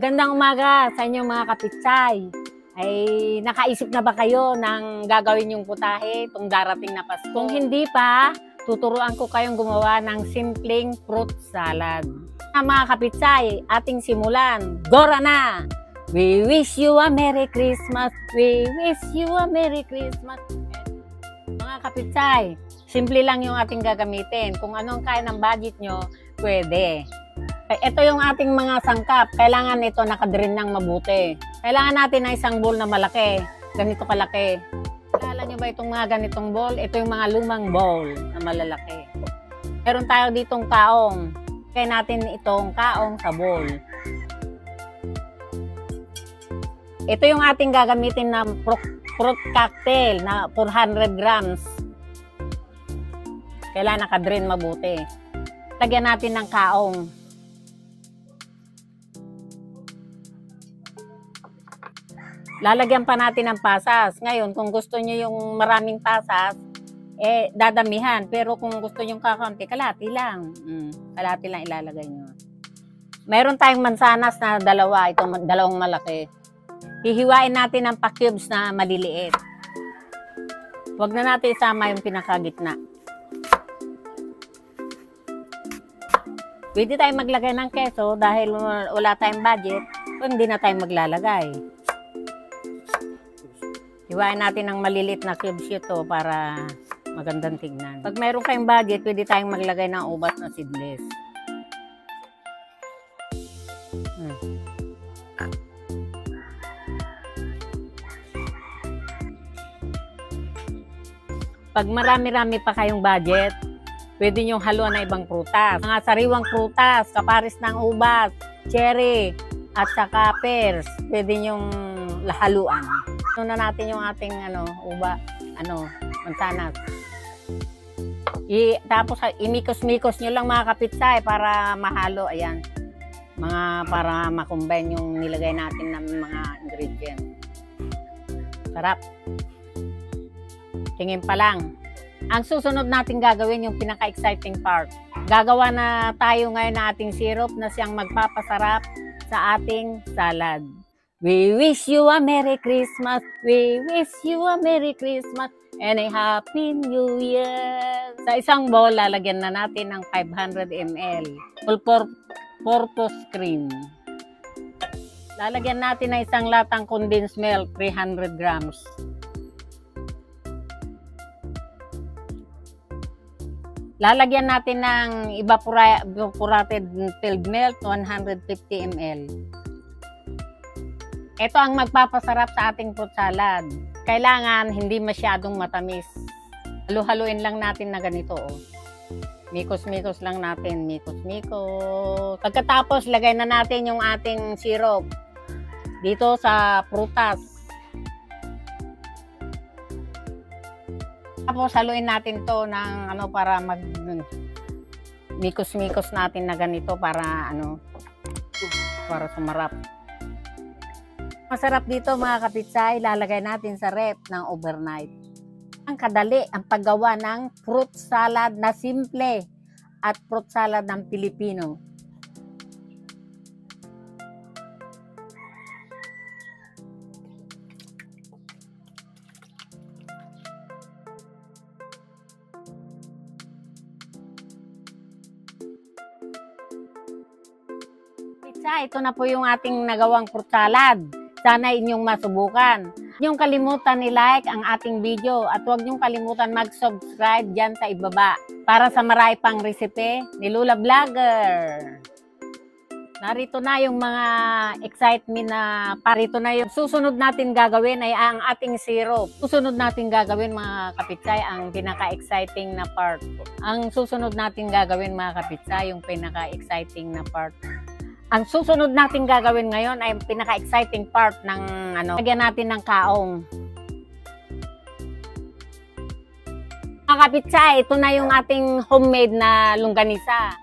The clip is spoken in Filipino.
Magandang umaga sa inyong mga kapitsay. Ay nakaisip na ba kayo ng gagawin yung putahe itong darating na Pasko? Kung hindi pa, tuturuan ko kayong gumawa ng simpleng fruit salad. Mga kapitsay, ating simulan. Gora na! We wish you a Merry Christmas. We wish you a Merry Christmas. Mga kapitsay, simple lang yung ating gagamitin. Kung anong kaya ng budget nyo, pwede. Ito yung ating mga sangkap. Kailangan ito nakadrain ng mabuti. Kailangan natin ng isang bowl na malaki. Ganito kalaki. Kala nyo ba itong mga ganitong bowl? Ito yung mga lumang bowl na malalaki. Meron tayo ditong kaong. Kaya natin itong kaong sa bowl. Ito yung ating gagamitin na fruit cocktail na 400 grams. Kailangan nakadrain mabuti. Lagyan natin ng kaong. Lalagyan pa natin ng pasas. Ngayon, kung gusto nyo yung maraming pasas, dadamihan. Pero kung gusto nyo kakaunti, kalahati lang. Kalahati lang ilalagay nyo. Meron tayong mansanas na dalawa. Ito, dalawang malaki. Hihiwain natin ng pa-cubes na maliliit. Huwag na natin isama yung pinakagitna. Pwede tayong maglagay ng keso dahil wala tayong budget. Kung hindi na tayong maglalagay. Hiwain natin ng maliliit na cubes ito para magandang tignan. Pag mayroon kayong budget, pwede tayong maglagay ng ubas na seedless. Pag marami-rami pa kayong budget, pwede nyo haluan ng ibang prutas. Mga sariwang prutas, kaparis ng ubas, cherry, at saka pears, pwede nyong haluan. Na natin yung ating mansanas. Tapos imikos-mikos nyo lang mga kapitsay para mahalo. Ayan. Para makombine yung nilagay natin ng mga ingredients. Sarap. Tingin pa lang. Ang susunod natin gagawin yung pinaka-exciting part. Gagawa na tayo ngayon ng ating syrup na siyang magpapasarap sa ating salad. We wish you a Merry Christmas. We wish you a Merry Christmas and a Happy New Year. Sa isang bowl, lalagyan na natin ng 500 ml all-purpose cream. Lalagyan natin ng isang latang condensed milk, 300 grams. Lalagyan natin ng evaporated filled milk, 150 ml. Ito ang magpapasarap sa ating fruit salad. Kailangan hindi masyadong matamis. Halu-haluin lang natin na ganito. Mikos-mikos lang natin. Mikos-mikos. Pagkatapos, lagay na natin yung ating syrup dito sa prutas. Tapos, haluin natin to ng para mikos-mikos natin na ganito para sumarap. Masarap dito mga kapitsay, lalagay natin sa ref ng overnight. Ang kadali ang paggawa ng fruit salad na simple at fruit salad ng Pilipino. Kapitsay, ito na po yung ating nagawang fruit salad. Sana inyong masubukan. Huwag niyong kalimutan i-like ang ating video at huwag niyong kalimutan mag-subscribe dyan sa ibaba para sa marami pang recipe ni Lula Vlogger. Narito na yung mga excitement na parito na yung susunod natin gagawin ay ang ating syrup. Susunod natin gagawin mga kapitsay ang pinaka-exciting na part. Ang susunod natin gagawin mga kapitsay yung pinaka-exciting na part. Ang susunod natin gagawin ngayon ay pinaka-exciting part ng lagyan natin ng kaong. Mga kapitsay, ito na yung ating homemade na longganisa.